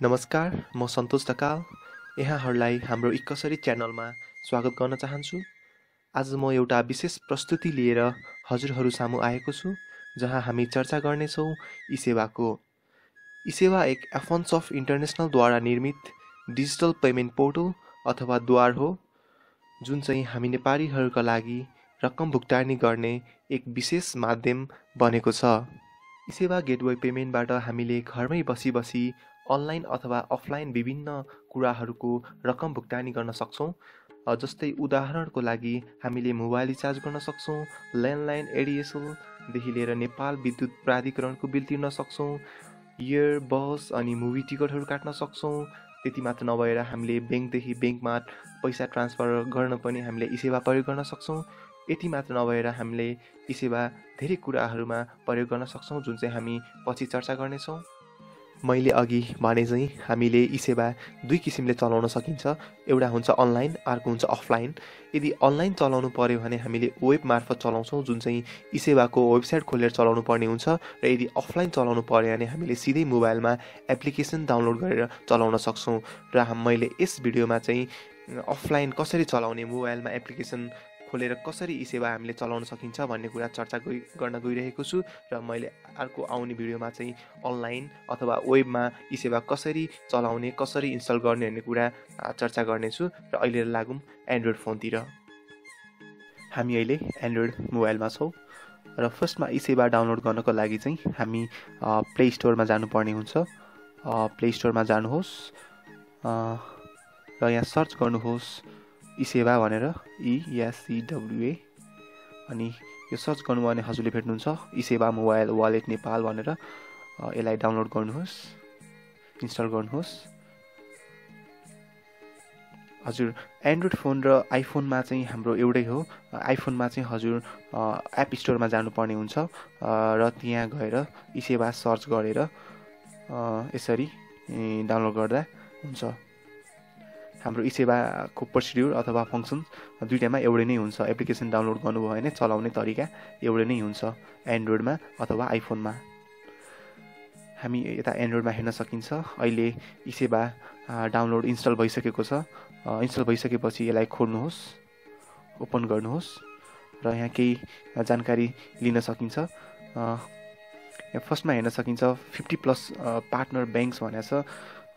नमस्कार, म सन्तोष ढकाल यहाँहरूलाई हाम्रो इकसरी च्यानलमा स्वागत गर्न चाहन्छु। आज म एउटा विशेष प्रस्तुति लिएर हजुरहरू सामु आएको छु, जहाँ हामी चर्चा गर्नेछौँ ई-सेवाको। ई-सेवा एक एफन्स अफ इन्टरनेसनलद्वारा निर्मित डिजिटल पेमेन्ट पोर्टल अथवा द्वार हो, जुन चाहिँ हामी नेपालीहरूका लागि रकम भुक्तानी गर्ने एक विशेष माध्यम बनेको छ। ई-सेवा गेटवे पेमेन्टबाट हामीले घरमै बसी बसी अनलाइन अथवा अफलाइन विभिन्न कुराहरूको रकम भुक्तानी गर्न सक्छौँ। जस्तै उदाहरणको लागि हामीले मोबाइल रिचार्ज गर्न सक्छौँ, ल्यान्डलाइन एडिएसएलदेखि लिएर नेपाल विद्युत प्राधिकरणको बिल तिर्न सक्छौँ, एयर बस अनि मुभी टिकटहरू काट्न सक्छौँ। त्यति मात्र नभएर हामीले ब्याङ्कदेखि ब्याङ्कमा पैसा ट्रान्सफर गर्न पनि हामीले ई-सेवा प्रयोग गर्न सक्छौँ। यति मात्र नभएर हामीले ई-सेवा धेरै कुराहरूमा प्रयोग गर्न सक्छौँ, जुन चाहिँ हामी पछि चर्चा गर्नेछौँ। मैले अघि भने चाहिँ हामीले ई-सेवा दुई किसिमले चलाउन सकिन्छ। एउटा हुन्छ अनलाइन, अर्को हुन्छ अफलाइन। यदि अनलाइन चलाउनु पर्यो भने हामीले वेब मार्फत चलाउँछौँ, जुन चाहिँ ई-सेवाको वेबसाइट खोलेर चलाउनु पर्ने हुन्छ। र यदि अफलाइन चलाउनु पर्यो भने हामीले सिधै मोबाइलमा एप्लिकेसन डाउनलोड गरेर चलाउन सक्छौँ। र मैले यस भिडियोमा चाहिँ अफलाइन कसरी चलाउने, मोबाइलमा एप्लिकेसन खोलेर कसरी ई-सेवा हामीले चलाउन सकिन्छ भन्ने कुरा चर्चा गर्न गइरहेको छु। र मैले अर्को आउने भिडियोमा चाहिँ अनलाइन अथवा वेबमा ई-सेवा कसरी चलाउने, कसरी इन्स्टल गर्ने भन्ने कुरा चर्चा गर्नेछु। र अहिले लागौँ एन्ड्रोइड फोनतिर। हामी अहिले एन्ड्रोइड मोबाइलमा छौँ र फर्स्टमा ई-सेवा डाउनलोड गर्नको लागि चाहिँ हामी प्ले स्टोरमा जानुपर्ने हुन्छ। प्ले स्टोरमा जानुहोस् र यहाँ सर्च गर्नुहोस् ई-सेवा भनेर, ESEWA। अनि यो सर्च गर्नुभयो भने हजुरले भेट्नुहुन्छ ई-सेवा मोबाइल वालेट नेपाल भनेर। यसलाई डाउनलोड गर्नुहोस्, इन्स्टल गर्नुहोस्। हजुर एन्ड्रोइड फोन र आइफोनमा चाहिँ हाम्रो एउटै हो। आइफोनमा चाहिँ हजुर एप स्टोरमा जानुपर्ने हुन्छ र त्यहाँ गएर ई-सेवा सर्च गरेर यसरी डाउनलोड गर्दा हुन्छ। हाम्रो ई-सेवाको प्रोसिड्युर अथवा फङ्सन दुईटामा एउटै नै हुन्छ। एप्लिकेसन डाउनलोड गर्नुभयो भने चलाउने तरिका एउटै नै हुन्छ एन्ड्रोइडमा अथवा आइफोनमा। हामी यता एन्ड्रोइडमा हेर्न सकिन्छ अहिले ई-सेवा डाउनलोड इन्स्टल भइसकेको छ। इन्स्टल भइसकेपछि यसलाई खोल्नुहोस्, ओपन गर्नुहोस् र यहाँ केही जानकारी लिन सकिन्छ। यहाँ फर्स्टमा हेर्न सकिन्छ 50+ पार्टनर ब्याङ्क्स भनेको छ।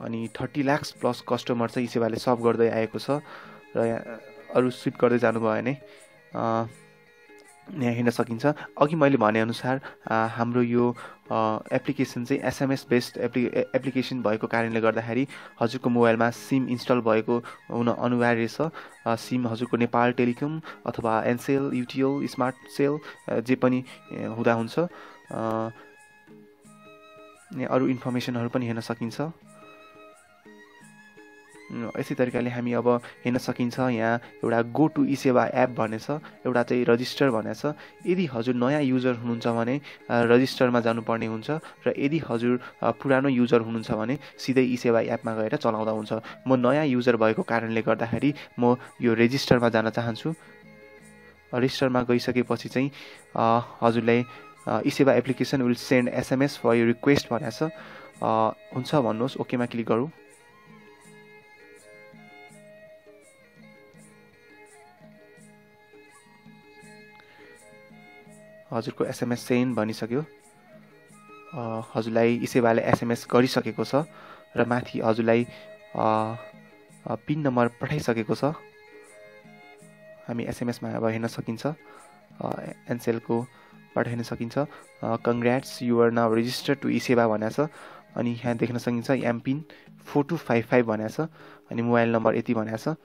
अनि 30 लाख प्लस कस्टमर चाहिँ ई-सेवाले सर्भ गर्दै आएको छ। र यहाँ अरू स्विप गर्दै जानुभयो भने यहाँ हेर्न सकिन्छ। अघि मैले भनेअनुसार हाम्रो यो एप्लिकेसन चाहिँ एसएमएस बेस्ड एप्लिकेसन भएको कारणले गर्दाखेरि हजुरको मोबाइलमा सिम इन्स्टल भएको हुन अनिवार्य छ। सिम हजुरको नेपाल टेलिकम अथवा एनसेल, युटिएल, स्मार्ट सेल जे पनि हुँदा हुन्छ। यहाँ अरू इन्फर्मेसनहरू पनि हेर्न सकिन्छ। यसै तरिकाले हामी अब हेर्न सकिन्छ यहाँ एउटा गो टु ई-सेवा एप भन्ने छ, एउटा चाहिँ रजिस्टर भन्ने छ। यदि हजुर नयाँ युजर हुनुहुन्छ भने रजिस्टरमा जानुपर्ने हुन्छ र यदि हजुर पुरानो युजर हुनुहुन्छ भने सिधै ई-सेवा एपमा गएर चलाउँदा हुन्छ। म नयाँ युजर भएको कारणले गर्दाखेरि म यो रेजिस्टरमा जान चाहन्छु। रजिस्टरमा गइसकेपछि चाहिँ हजुरलाई eSewa application will send SMS for यो रिक्वेस्ट भनेको छ। हुन्छ भन्नुहोस्, ओकेमा क्लिक गरौँ। हजुरको एसएमएस सेन्ड भनिसक्यो। हजुरलाई ई-सेवाले एसएमएस गरिसकेको छ र माथि हजुरलाई पिन नम्बर पठाइसकेको छ। हामी एसएमएसमा अब हेर्न सकिन्छ, एनसेलको बाट हेर्न सकिन्छ congrats you are now registered to eSewa भनेको छ। अनि यहाँ देख्न सकिन्छ एमपिन 4255 भनेको छ। अनि मोबाइल नम्बर यति भनेको छ।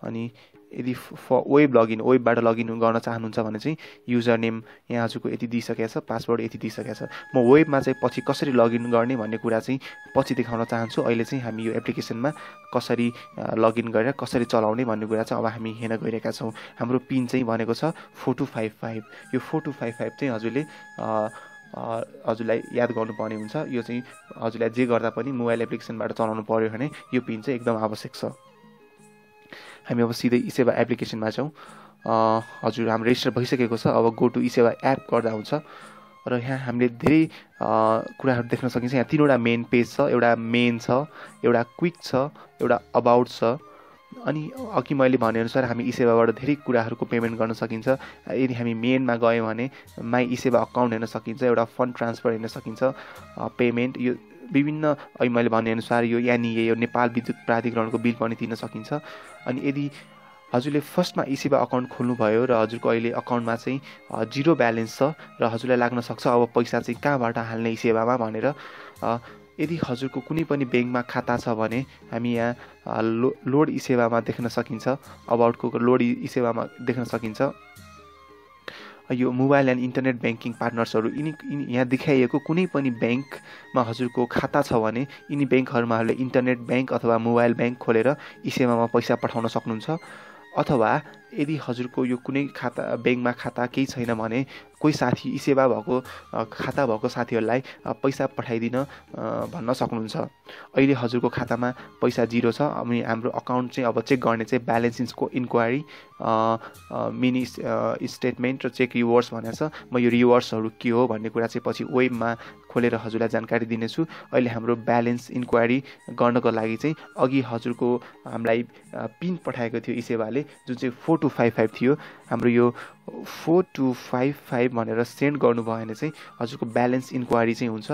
अनि यदि वेबबाट लगइन गर्न चाहनुहुन्छ भने चाहिँ युजर नेम यहाँ हजुरको यति दिइसकेको छ, पासवर्ड यति दिइसकेको छ। म वेबमा चाहिँ पछि कसरी लगइन गर्ने भन्ने कुरा चाहिँ पछि देखाउन चाहन्छु। अहिले चाहिँ हामी यो एप्लिकेसनमा कसरी लगइन गरेर कसरी चलाउने भन्ने कुरा चाहिँ अब हामी हेर्न गइरहेका छौँ। हाम्रो पिन चाहिँ भनेको छ 4255। यो 4255 चाहिँ हजुरलाई याद गर्नुपर्ने हुन्छ। यो चाहिँ हजुरलाई जे गर्दा पनि मोबाइल एप्लिकेसनबाट चलाउनु पर्यो भने यो पिन चाहिँ एकदम आवश्यक छ। हामी अब सिधै ई-सेवा एप्लिकेसनमा जाउँ। हजुर हाम्रो रेजिस्टर भइसकेको छ। अब गो टु ई-सेवा एप गर्दा हुन्छ। र यहाँ हामीले धेरै कुराहरू देख्न सकिन्छ। यहाँ 3वटा मेन पेज छ, एउटा मेन छ, एउटा क्विक छ, एउटा अबाउट छ। अनि अघि मैले भनेअनुसार हामी ई-सेवाबाट धेरै कुराहरूको पेमेन्ट गर्न सकिन्छ। यदि हामी मेनमा गयौँ भने माई ई-सेवा अकाउन्ट हेर्न सकिन्छ, एउटा फन्ड ट्रान्सफर हेर्न सकिन्छ, पेमेन्ट, यो विभिन्न अघि मैले भनेअनुसार यो एनइए, यो नेपाल विद्युत प्राधिकरणको बिल पनि तिर्न सकिन्छ। अनि यदि हजुरले फर्स्टमा ई-सेवा अकाउन्ट खोल्नुभयो र हजुरको अहिले अकाउन्टमा चाहिँ 0 ब्यालेन्स छ र हजुरलाई लाग्न सक्छ अब पैसा चाहिँ कहाँबाट हाल्ने ई-सेवामा भनेर, यदि हजुरको कुनै पनि ब्याङ्कमा खाता छ भने हामी यहाँ लोड ई-सेवामा देख्न सकिन्छ, अबाउटको लोड ई-सेवामा देख्न सकिन्छ। यो मोबाइल एन्ड इन्टरनेट ब्याङ्किङ पार्टनर्सहरू यहाँ देखाइएको कुनै पनि ब्याङ्कमा हजुरको खाता छ भने यिनी ब्याङ्कहरूमाहरूले इन्टरनेट ब्याङ्क अथवा मोबाइल ब्याङ्क खोलेर ई-सेवामा पैसा पठाउन सक्नुहुन्छ। अथवा यदि हजुरको यो कुनै ब्याङ्कमा खाता केही छैन भने कोही साथी ई-सेवा भएको खाता भएको साथीहरूलाई पैसा पठाइदिन भन्न सक्नुहुन्छ। अहिले हजुरको खातामा पैसा 0 छ। अनि हाम्रो अकाउन्ट चाहिँ अब चेक गर्ने चाहिँ ब्यालेन्स इन्क्वायरी, मिनी स्टेटमेन्ट र चेक रिवर्ड्स भनेको छ। म यो रिवर्ड्सहरू के हो भन्ने कुरा चाहिँ पछि वेबमा खोलेर हजुरलाई जानकारी दिनेछु। अहिले हाम्रो ब्यालेन्स इन्क्वायरी गर्नको लागि चाहिँ अघि हजुरको हामीलाई पिन पठाएको थियो ई-सेवाले, जुन चाहिँ 4255 थियो। हाम्रो यो 4255 भनेर सेन्ड गर्नुभयो भने चाहिँ हजुरको ब्यालेन्स इन्क्वायरी चाहिँ हुन्छ।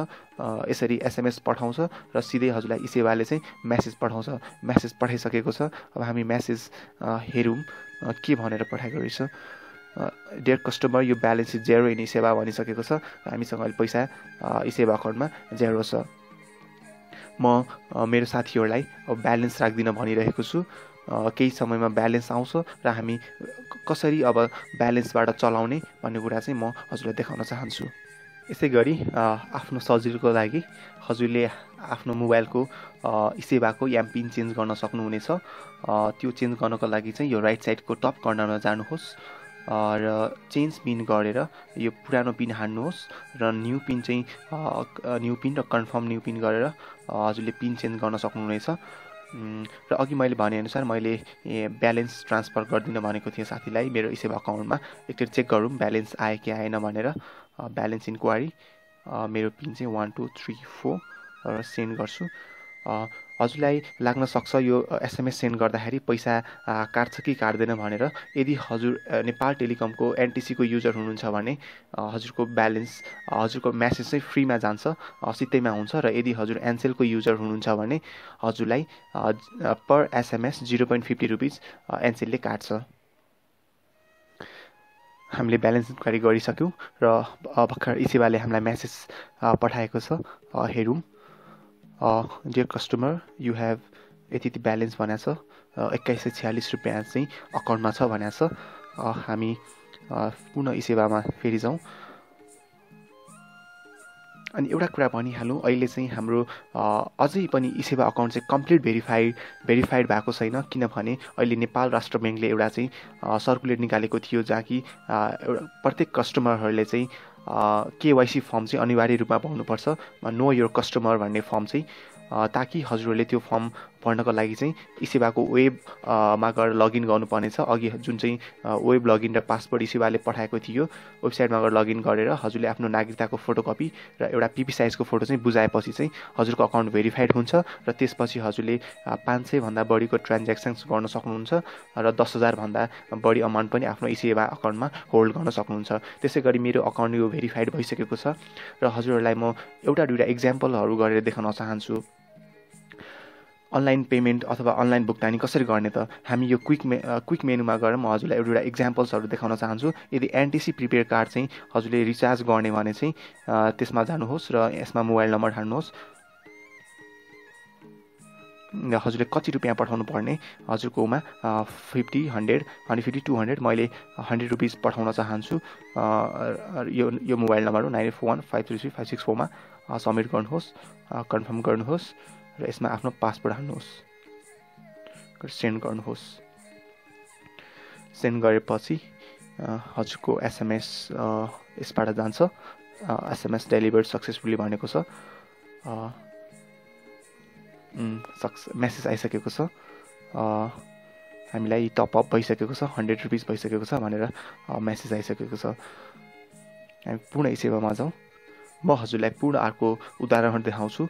यसरी एसएमएस पठाउँछ र सिधै हजुरलाई ई-सेवाले चाहिँ मेसेज पठाउँछ। मेसेज पठाइसकेको छ। अब हामी मेसेज हेरौँ के भनेर पठाएको रहेछ। डियर कस्टमर, यो ब्यालेन्स इज 0 इन ई-सेवा भनिसकेको छ। हामीसँग अहिले पैसा ई-सेवा अकाउन्टमा 0 छ। म मेरो साथीहरूलाई अब ब्यालेन्स राख्दिन भनिरहेको छु। केही समयमा ब्यालेन्स आउँछ र हामी कसरी अब ब्यालेन्सबाट चलाउने भन्ने कुरा चाहिँ म हजुरलाई देखाउन चाहन्छु। यसै गरी आफ्नो सजिलोको लागि हजुरले आफ्नो मोबाइलको ई-सेवाको पिन चेन्ज गर्न सक्नुहुनेछ। त्यो चेन्ज गर्नको लागि चाहिँ यो राइट साइडको टप कर्नरमा जानुहोस् र चेन्ज पिन गरेर यो पुरानो पिन हान्नुहोस् र न्यू पिन चाहिँ न्यू पिन र कन्फर्म न्यू पिन गरेर हजुरले पिन चेन्ज गर्न सक्नुहुनेछ। र अघि मैले भनेअनुसार मैले ब्यालेन्स ट्रान्सफर गरिदिन भनेको थिएँ साथीलाई मेरो ई-सेवा अकाउन्टमा। एकचोटि चेक गरौँ ब्यालेन्स आयो कि आएन भनेर। ब्यालेन्स इन्क्वायरी, मेरो पिन चाहिँ 1 2 3 4 र सेन्ड गर्छु। हजुरलाई लाग्न सक्छ यो एसएमएस सेन्ड गर्दाखेरि पैसा काट्छ कि काट्दैन भनेर। यदि हजुर नेपाल टेलिकमको एनटिसीको युजर हुनुहुन्छ भने हजुरको ब्यालेन्स हजुरको मेसेज चाहिँ फ्रीमा जान्छ, सित्तैमा हुन्छ। र यदि हजुर एनसेलको युजर हुनुहुन्छ भने हजुरलाई पर एसएमएस 0.50 रुपिज एनसेलले काट्छ। हामीले ब्यालेन्स इन्क्वायरी गरिसक्यौँ र भर्खर ई-सेवाले हामीलाई मेसेज पठाएको छ। हेरौँ। डियर कस्टमर, यु हेभ यति ब्यालेन्स भनेको छ, 2146 रुपियाँ चाहिँ अकाउन्टमा छ भनेको छ। हामी पुनः ई-सेवामा फेरि जाउँ। अनि एउटा कुरा भनिहालौँ, अहिले चाहिँ हाम्रो अझै पनि ई-सेवा अकाउन्ट चाहिँ कम्प्लिट भेरिफाइड भएको छैन। किनभने अहिले नेपाल राष्ट्र ब्याङ्कले एउटा चाहिँ सर्कुलर निकालेको थियो जहाँ कि प्रत्येक कस्टमरहरूले चाहिँ केवाइसी फर्म चाहिँ अनिवार्य रूपमा भर्नुपर्छ, नो योर कस्टमर भन्ने फर्म चाहिँ, ताकि हजुरहरूले त्यो फर्म भर्नको लागि चाहिँ ई-सेवाको वेबमा गएर लगइन गर्नुपर्नेछ। अघि जुन चाहिँ वेब लगइन र पासवर्ड ई-सेवाले पठाएको थियो वेबसाइटमा गएर लगइन गरेर हजुरले आफ्नो नागरिकताको फोटोकपी र एउटा पिपी साइजको फोटो चाहिँ बुझाएपछि चाहिँ हजुरको अकाउन्ट भेरिफाइड हुन्छ र त्यसपछि हजुरले 500 भन्दा बढीको ट्रान्ज्याक्सन्स गर्न सक्नुहुन्छ र 10,000 भन्दा बढी अमाउन्ट पनि आफ्नो ई-सेवा अकाउन्टमा होल्ड गर्न सक्नुहुन्छ। त्यसै गरी मेरो अकाउन्ट यो भेरिफाइड भइसकेको छ र हजुरहरूलाई म एउटा दुईवटा इक्जाम्पलहरू गरेर देखाउन चाहन्छु। अनलाइन पेमेन्ट अथवा अनलाइन भुक्तानी कसरी गर्ने त हामी यो क्विक मेनुमा गएर म हजुरलाई एउटा इक्जाम्पल्सहरू देखाउन चाहन्छु। यदि एनटिसी प्रिपेड कार्ड चाहिँ हजुरले रिचार्ज गर्ने भने चाहिँ त्यसमा जानुहोस् र यसमा मोबाइल नम्बर हाल्नुहोस्। हजुरले कति रुपियाँ पठाउनु पर्ने, हजुरकोमा 50, 100, 150, 200, मैले 100 रुपिस पठाउन चाहन्छु। यो मोबाइल नम्बर हो 9841533564 मा सबमिट गर्नुहोस्, कन्फर्म गर्नुहोस् र यसमा आफ्नो पासवर्ड हाल्नुहोस्, सेन्ड गर्नुहोस्। सेन्ड गरेपछि हजुरको एसएमएस यसबाट जान्छ। एसएमएस डेलिभर्ड सक्सेसफुली भनेको छ। मेसेज आइसकेको छ। हामीलाई टपअप भइसकेको छ, 100 रुपिस भइसकेको छ भनेर मेसेज आइसकेको छ। हामी पूर्ण ई सेवामा जाउँ। म हजुरलाई पूर्ण अर्को उदाहरण देखाउँछु।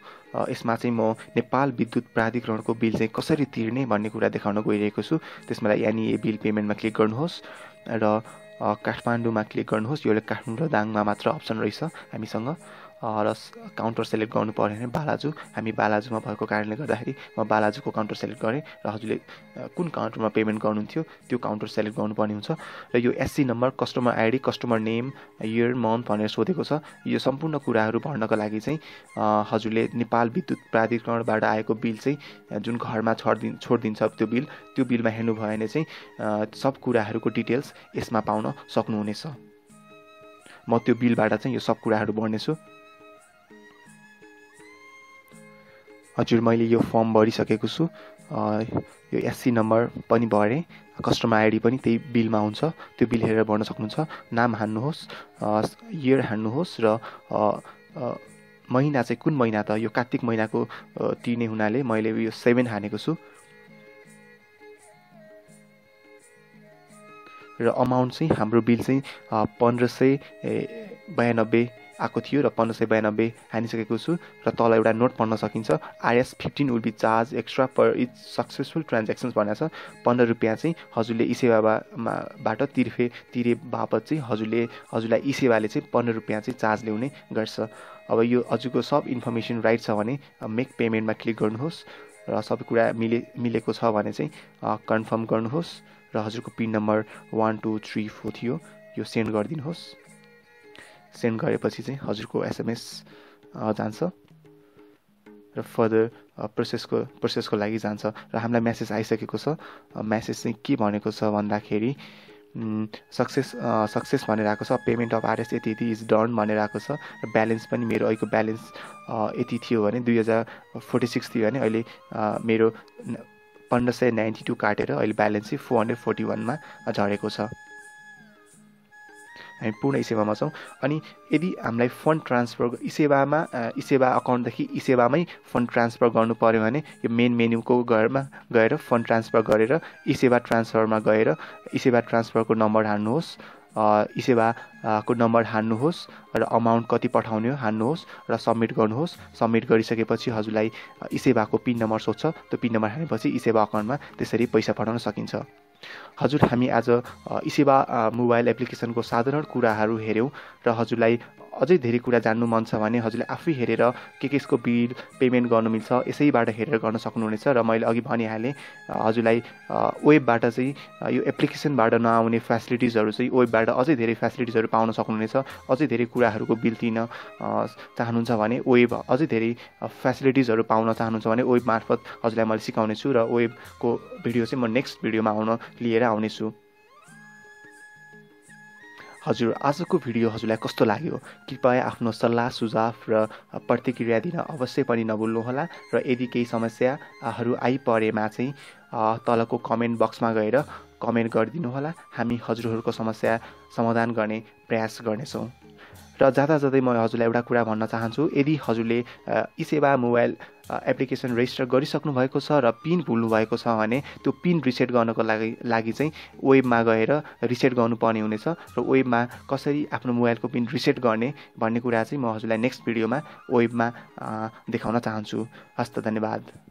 यसमा चाहिँ म नेपाल विद्युत प्राधिकरणको बिल चाहिँ कसरी तिर्ने भन्ने कुरा देखाउन गइरहेको छु। त्यसमा एनइए बिल पेमेन्टमा क्लिक गर्नुहोस् र काठमाडौँमा क्लिक गर्नुहोस्। यो काठमाडौँ र दाङमा मात्र अप्सन रहेछ हामीसँग। र काउन्टर सेलेक्ट गर्नु पऱ्यो भने बालाजु, हामी बालाजुमा भएको कारणले गर्दाखेरि म बालाजुको काउन्टर सेलेक्ट गरेँ र हजुरले कुन काउन्टरमा पेमेन्ट गर्नुहुन्थ्यो त्यो काउन्टर सेलेक्ट गर्नुपर्ने हुन्छ। र यो SC number, customer ID, customer name, year, month भनेर सोधेको छ। यो सम्पूर्ण कुराहरू भर्नको लागि चाहिँ हजुरले नेपाल विद्युत प्राधिकरणबाट आएको बिल चाहिँ जुन घरमा छोडिदिन्छ त्यो बिलमा हेर्नुभयो भने चाहिँ सब कुराहरूको डिटेल्स यसमा पाउन सक्नुहुनेछ। म त्यो बिलबाट चाहिँ यो सब कुराहरू भर्नेछु। हजुर, मैले यो फर्म भरिसकेको छु। यो एससी नम्बर पनि भरेँ, कस्टमर आइडी पनि त्यही बिलमा हुन्छ, त्यो बिल हेरेर भर्न सक्नुहुन्छ। नाम हान्नुहोस्, इयर हान्नुहोस् र महिना चाहिँ कुन महिना त यो कार्तिक महिनाको तिर्ने हुनाले मैले यो 7 हानेको छु। र अमाउन्ट चाहिँ हाम्रो बिल चाहिँ 1592 आएको थियो र 1592 हानिसकेको छु। र तल एउटा नोट पढ्न सकिन्छ, IS 15 will be charge extra per each successful transactions भनेको छ। 15 रुपियाँ चाहिँ हजुरले ई सेवाबाट तिरे बापत चाहिँ हजुरलाई ई सेवाले चाहिँ 15 रुपियाँ चाहिँ चार्ज ल्याउने गर्छ। अब यो हजुरको सब इन्फर्मेसन राइट छ भने मेक पेमेन्टमा क्लिक गर्नुहोस् र सबै कुरा मिलेको छ भने चाहिँ कन्फर्म गर्नुहोस् र हजुरको पिन नम्बर 1234 थियो, यो सेन्ड गरिदिनुहोस्। सेन्ड गरेपछि चाहिँ हजुरको SMS जान्छ र फर्दर प्रोसेसको लागि जान्छ र हामीलाई मेसेज आइसकेको छ। मेसेज चाहिँ के भनेको छ भन्दाखेरि सक्सेस भनेर आएको छ। पेमेन्ट अफ RS यति इज डन भनेर आएको छ र ब्यालेन्स पनि मेरो अहिलेको ब्यालेन्स यति थियो भने 2046 थियो भने अहिले मेरो 1592 काटेर अहिले ब्यालेन्स चाहिँ 441 मा झरेको छ। हामी पूर्ण ई सेवामा छौँ। अनि यदि हामीलाई फन्ड ट्रान्सफर ई सेवा अकाउन्टदेखि ई सेवामै फन्ड ट्रान्सफर गर्नु पर्यो भने यो मेन मेन्यूको घरमा गएर फन्ड ट्रान्सफर गरेर ई सेवा ट्रान्सफरमा गएर ई सेवा ट्रान्सफरको नम्बर हान्नुहोस्, ई सेवाको नम्बर हान्नुहोस् र अमाउन्ट कति पठाउने हो हान्नुहोस् र सबमिट गर्नुहोस्। सबमिट गरिसकेपछि हजुरलाई ई सेवाको पिन नम्बर सोध्छ, त्यो पिन नम्बर हानेपछि ई सेवा अकाउन्टमा त्यसरी पैसा पठाउन सकिन्छ। हजुर, हामी आज ई सेवा मोबाइल एप्लिकेसनको साधारण कुराहरू हेऱ्यौँ र हजुरलाई अझै धेरै कुरा जान्नु मन छ भने हजुरले आफै हेरेर केको बिल पेमेन्ट गर्नु मिल्छ यसैबाट हेरेर गर्न सक्नुहुनेछ। र मैले अघि भनिहालेँ हजुरलाई वेबबाट चाहिँ यो एप्लिकेसनबाट नआउने फेसिलिटिजहरू चाहिँ वेबबाट अझै धेरै फेसिलिटिजहरू पाउन सक्नुहुनेछ। अझै धेरै कुराहरूको बिल तिर्न चाहनुहुन्छ भने वेब अझै धेरै फेसिलिटिजहरू पाउन चाहनुहुन्छ भने वेब मार्फत हजुरलाई मैले सिकाउनेछु र वेबको भिडियो चाहिँ म नेक्स्ट भिडियोमा लिएर आउनेछु। हजुर, आजको भिडियो हजुरलाई कस्तो लाग्यो? कृपया आफ्नो सल्लाह सुझाव र प्रतिक्रिया दिन अवश्य पनि नभुल्नुहोला र यदि केही समस्याहरू आइपरेमा चाहिँ तलको कमेन्ट बक्समा गएर कमेन्ट गरिदिनुहोला। हामी हजुरहरूको समस्या समाधान गर्ने प्रयास गर्नेछौँ। र जाँदै म हजुरलाई एउटा कुरा भन्न चाहन्छु, यदि हजुरले ई सेवा मोबाइल एप्लिकेसन रेजिस्टर गरिसक्नु भएको छ र पिन भुल्नु भएको छ भने त्यो पिन रिसेट गर्नको लागि चाहिँ वेबमा गएर रिसेट गर्नुपर्ने हुनेछ र वेबमा कसरी आफ्नो मोबाइलको पिन रिसेट गर्ने भन्ने कुरा चाहिँ म हजुरलाई नेक्स्ट भिडियोमा वेबमा देखाउन चाहन्छु। हस्त, धन्यवाद।